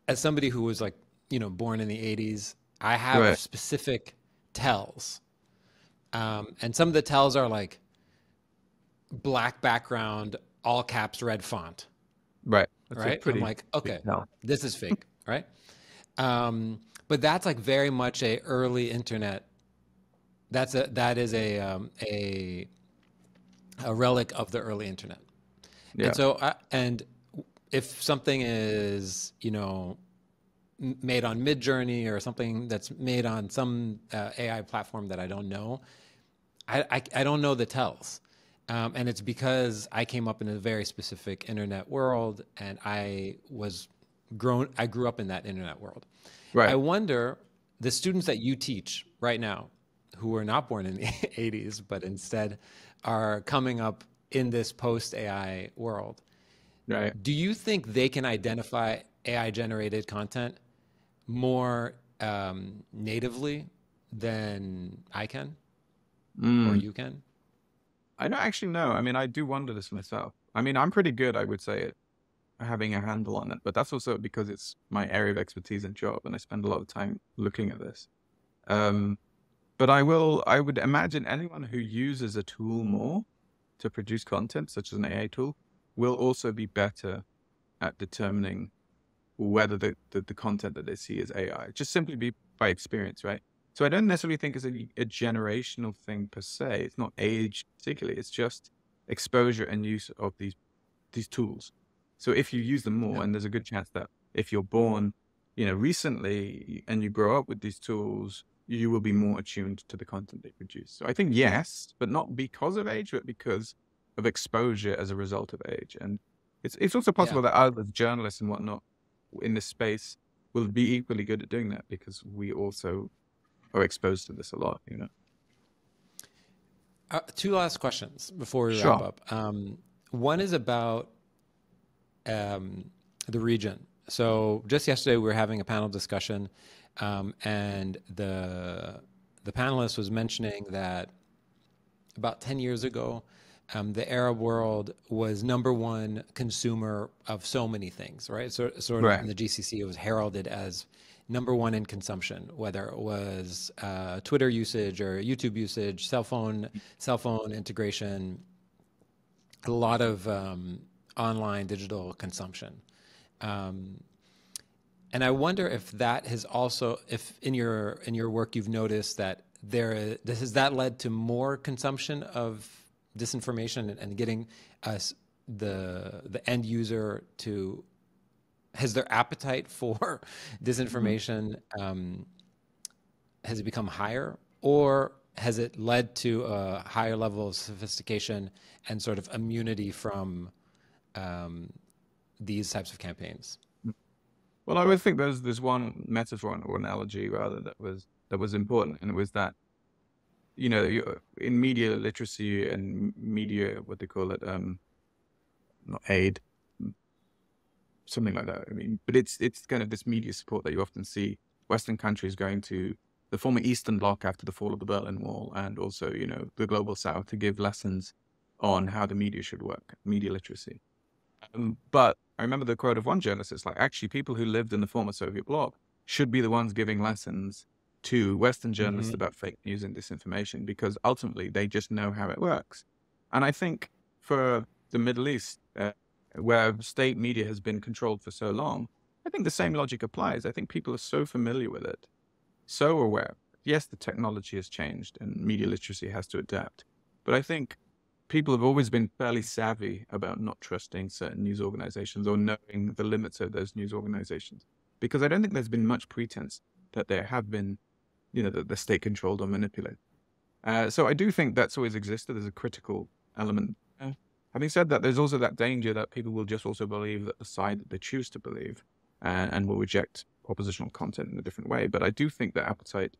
as somebody who was born in the 80s, I have specific tells. And some of the tells are like black background, all caps, red font. Right. Right. I'm like, okay, this is fake. Right. But that's like very much a early internet. That is a relic of the early internet. Yeah. And so, and if something is, made on Midjourney or something that's made on some AI platform that I don't know, I don't know the tells. And it's because I came up in a very specific internet world, and I grew up in that internet world. Right. I wonder, the students that you teach right now, who were not born in the 80s, but instead are coming up in this post-AI world, right? Do you think they can identify AI-generated content more natively than I can or you can? I don't actually know. I mean, I do wonder this myself. I mean, I'm pretty good, I would say, at having a handle on it, but that's also because it's my area of expertise and job, and I spend a lot of time looking at this. But I would imagine anyone who uses a tool more to produce content, such as an AI tool, will also be better at determining whether the content that they see is AI, just simply by experience, right? So I don't necessarily think it's a generational thing per se. It's not age particularly. It's just exposure and use of these tools. So if you use them more, and there's a good chance that if you're born, recently and you grow up with these tools, you will be more attuned to the content they produce. So I think yes, but not because of age, but because of exposure as a result of age. And it's also possible that other journalists and whatnot in this space will be equally good at doing that because we also are exposed to this a lot, Two last questions before we wrap up. One is about the region. So just yesterday we were having a panel discussion, and the panelist was mentioning that about 10 years ago, the Arab world was #1 consumer of so many things, right? So sort of in the GCC, it was heralded as #1 in consumption, whether it was Twitter usage or YouTube usage, cell phone integration, a lot of online digital consumption. And I wonder if that has also, if in your work you've noticed that has that led to more consumption of disinformation and getting us the end user to, has their appetite for disinformation has it become higher, or has it led to a higher level of sophistication and sort of immunity from these types of campaigns? Well, I would think there's one metaphor or analogy rather that was important, and it was that in media literacy and media, what they call it, not aid, something like that. I mean, but it's kind of this media support that you often see Western countries going to the former Eastern Bloc after the fall of the Berlin Wall, and also the global South, to give lessons on how the media should work, media literacy. But I remember the quote of one journalist. It's like, actually, people who lived in the former Soviet bloc should be the ones giving lessons to Western journalists about fake news and disinformation, because ultimately they just know how it works. And I think for the Middle East, where state media has been controlled for so long, I think the same logic applies. I think people are so familiar with it so aware. Yes, the technology has changed and media literacy has to adapt. But I think people have always been fairly savvy about not trusting certain news organizations or knowing the limits of those news organizations. Because I don't think there's been much pretense that there have been, that the state controlled or manipulated. So I do think that's always existed as a critical element. Having said that, there's also that danger that people will just also believe that the side that they choose to believe and will reject oppositional content in a different way. But I do think that appetite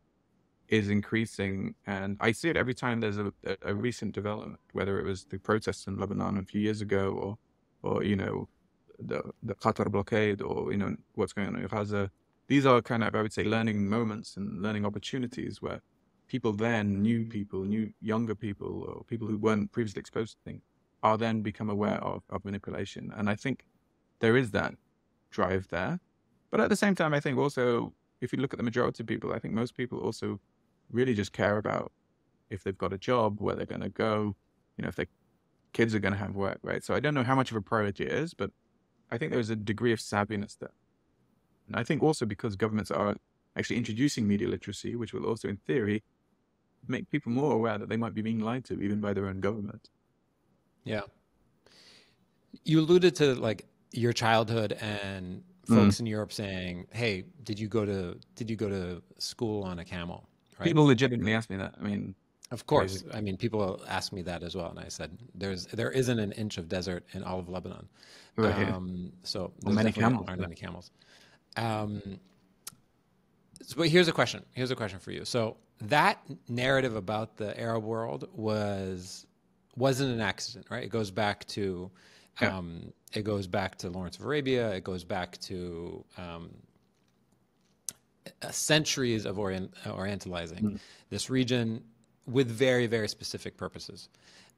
is increasing, and I see it every time there's a recent development, whether it was the protests in Lebanon a few years ago, or the Qatar blockade, or what's going on in Gaza. These are kind of, I would say, learning moments and learning opportunities where people then, new younger people, or people who weren't previously exposed to things, are then become aware of manipulation. And I think there is that drive there. But at the same time, I think also, if you look at the majority of people, I think most people also really just care about if they've got a job, where they're going to go, if their kids are going to have work, right? So I don't know how much of a priority it is, but I think there's a degree of savviness there. And I think also because governments are actually introducing media literacy, which will also, in theory, make people more aware that they might be being lied to, even by their own government. Yeah. You alluded to like your childhood and folks in Europe saying, "Hey, did you go to school on a camel?" Right? People legitimately ask me that. I mean, of course. Crazy. I mean, people ask me that as well, and I said, there isn't an inch of desert in all of Lebanon, right. So there's many camels. Aren't any camels. But here's a question. Here's a question for you. So that narrative about the Arab world wasn't an accident, right? It goes back to Lawrence of Arabia. It goes back to centuries of orientalizing this region with very, very specific purposes.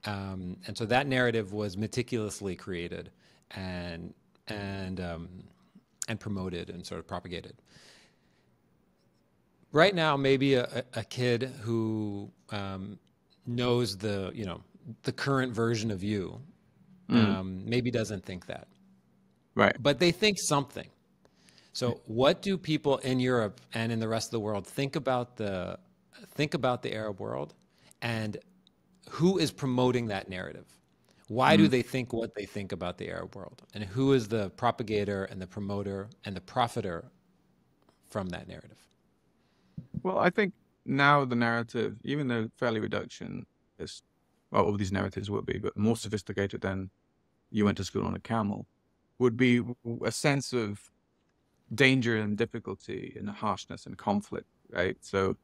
And so that narrative was meticulously created and promoted and sort of propagated. Right now, maybe a kid who knows the current version of you maybe doesn't think that. Right. But they think something. So what do people in Europe and in the rest of the world think about the Arab world, and who is promoting that narrative? Why do they think what they think about the Arab world? And who is the propagator and the promoter and the profiter from that narrative? Well, I think now the narrative, even though fairly reduction is, well, all these narratives would be, but more sophisticated than you went to school on a camel, would be a sense of danger and difficulty and harshness and conflict, right? So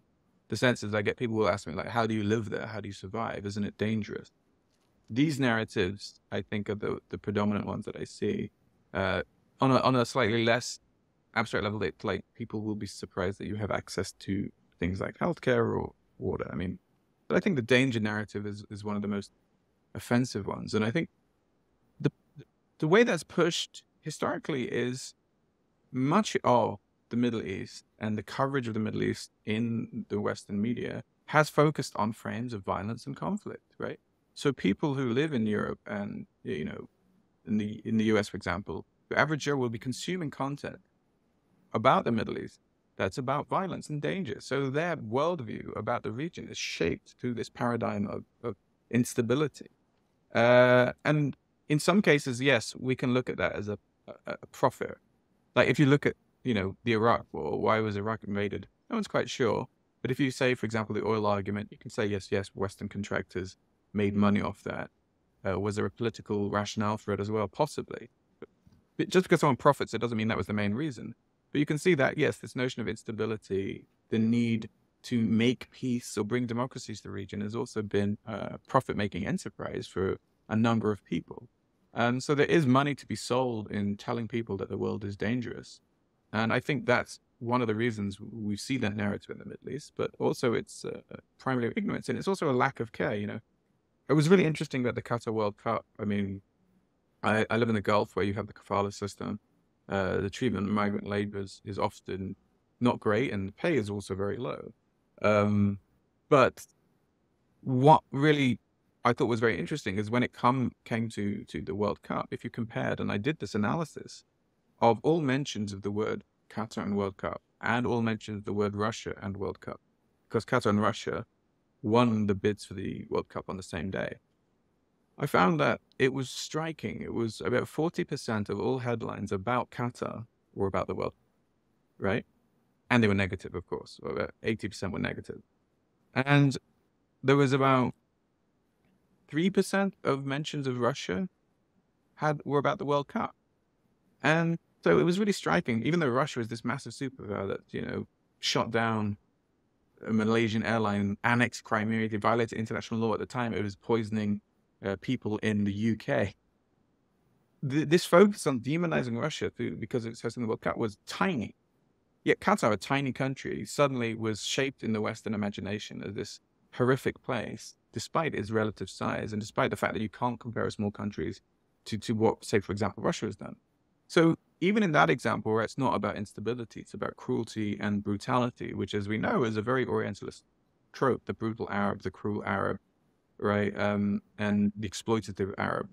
the sense is, I get people will ask me, like, how do you live there? How do you survive? Isn't it dangerous? These narratives, I think, are the predominant ones that I see. On a slightly less abstract level, like people will be surprised that you have access to things like healthcare or water. I mean, but I think the danger narrative is one of the most offensive ones. And I think the way that's pushed historically is much of the Middle East and the coverage of the Middle East in the Western media has focused on frames of violence and conflict, right? So people who live in Europe and, in the US, for example, the average Joe will be consuming content about the Middle East that's about violence and danger. So their worldview about the region is shaped through this paradigm of instability. And in some cases, yes, we can look at that as a profit. Like if you look at, the Iraq war, why was Iraq invaded? No one's quite sure. But if you say, for example, the oil argument, you can say, yes, Western contractors made money off that. Was there a political rationale for it as well? Possibly. But just because someone profits, it doesn't mean that was the main reason. But you can see that, yes, this notion of instability, the need to make peace or bring democracies to the region has also been a profit-making enterprise for a number of people. So there is money to be sold in telling people that the world is dangerous. And I think that's one of the reasons we see that narrative in the Middle East, but also it's primarily ignorance, and it's also a lack of care. It was really interesting that the Qatar World Cup, I mean, I live in the Gulf where you have the kafala system. The treatment of migrant labor is often not great, and the pay is also very low. But what really I thought was very interesting is when it came to the World Cup, if you compared, and I did this analysis of all mentions of the word Qatar and World Cup, and all mentioned the word Russia and World Cup, because Qatar and Russia won the bids for the World Cup on the same day. I found that it was striking. It was about 40% of all headlines about Qatar were about the World Cup, right? And they were negative, of course. About 80% were negative. And there was about 3% of mentions of Russia were about the World Cup. And so it was really striking, even though Russia was this massive superpower that, you know, shot down a Malaysian airline, annexed Crimea, they violated international law at the time. It was poisoning people in the UK. This focus on demonizing Russia because it's hosting the World Cup was tiny. Yet Qatar, a tiny country, suddenly was shaped in the Western imagination as this horrific place, despite its relative size and despite the fact that you can't compare small countries to what, say, for example, Russia has done. So even in that example, where it's not about instability, it's about cruelty and brutality, which, as we know, is a very Orientalist trope, the brutal Arab, the cruel Arab, right, and the exploitative Arab.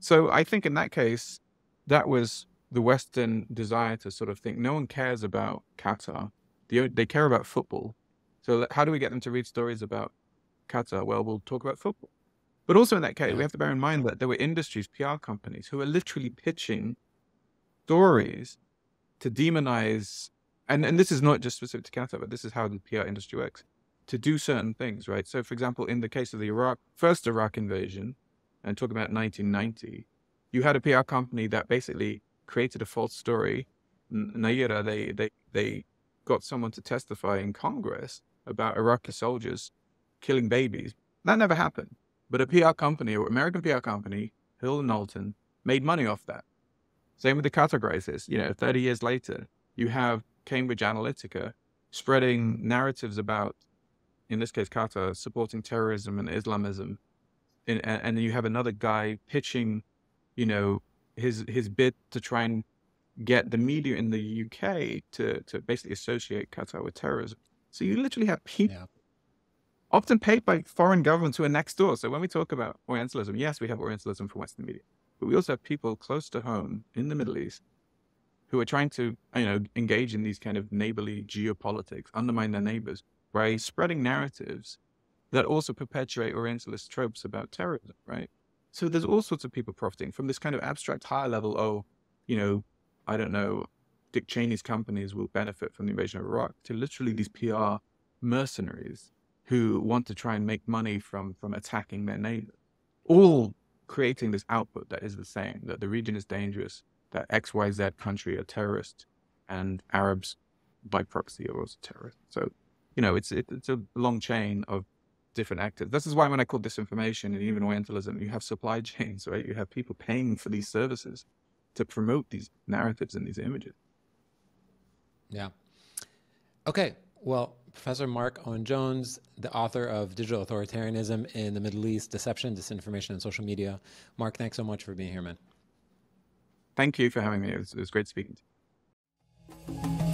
So I think in that case, that was the Western desire to sort of think no one cares about Qatar. They care about football. So how do we get them to read stories about Qatar? Well, we'll talk about football. But also in that case, we have to bear in mind that there were industries, PR companies, who are literally pitching stories to demonize, and this is not just specific to Qatar, but this is how the PR industry works, to do certain things, right? So, for example, in the case of the first Iraq invasion, and talking about 1990, you had a PR company that basically created a false story. Naira, they got someone to testify in Congress about Iraqi soldiers killing babies. That never happened. But a PR company, or American PR company, Hill & Knowlton, made money off that. Same with the Qatar crisis. 30 years later, you have Cambridge Analytica spreading narratives about, in this case, Qatar, supporting terrorism and Islamism. And you have another guy pitching, his bid to try and get the media in the UK to basically associate Qatar with terrorism. So you literally have people often paid by foreign governments who are next door. So when we talk about Orientalism, yes, we have Orientalism from Western media, but we also have people close to home in the Middle East who are trying to, engage in these kind of neighborly geopolitics, undermine their neighbors by spreading narratives that also perpetuate Orientalist tropes about terrorism, right? So there's all sorts of people profiting from this kind of abstract higher level, I don't know, Dick Cheney's companies will benefit from the invasion of Iraq, to literally these PR mercenaries who want to try and make money from attacking their neighbors, all creating this output that is the same, that the region is dangerous, that XYZ country are terrorists, and Arabs by proxy are also terrorists. So, it's a long chain of different actors. This is why when I call disinformation and even Orientalism, you have supply chains, right? You have people paying for these services to promote these narratives and these images. Yeah. Okay. Well, Professor Marc Owen Jones, the author of Digital Authoritarianism in the Middle East, Deception, Disinformation, and Social Media. Marc, thanks so much for being here, man. Thank you for having me. It was great speaking to you.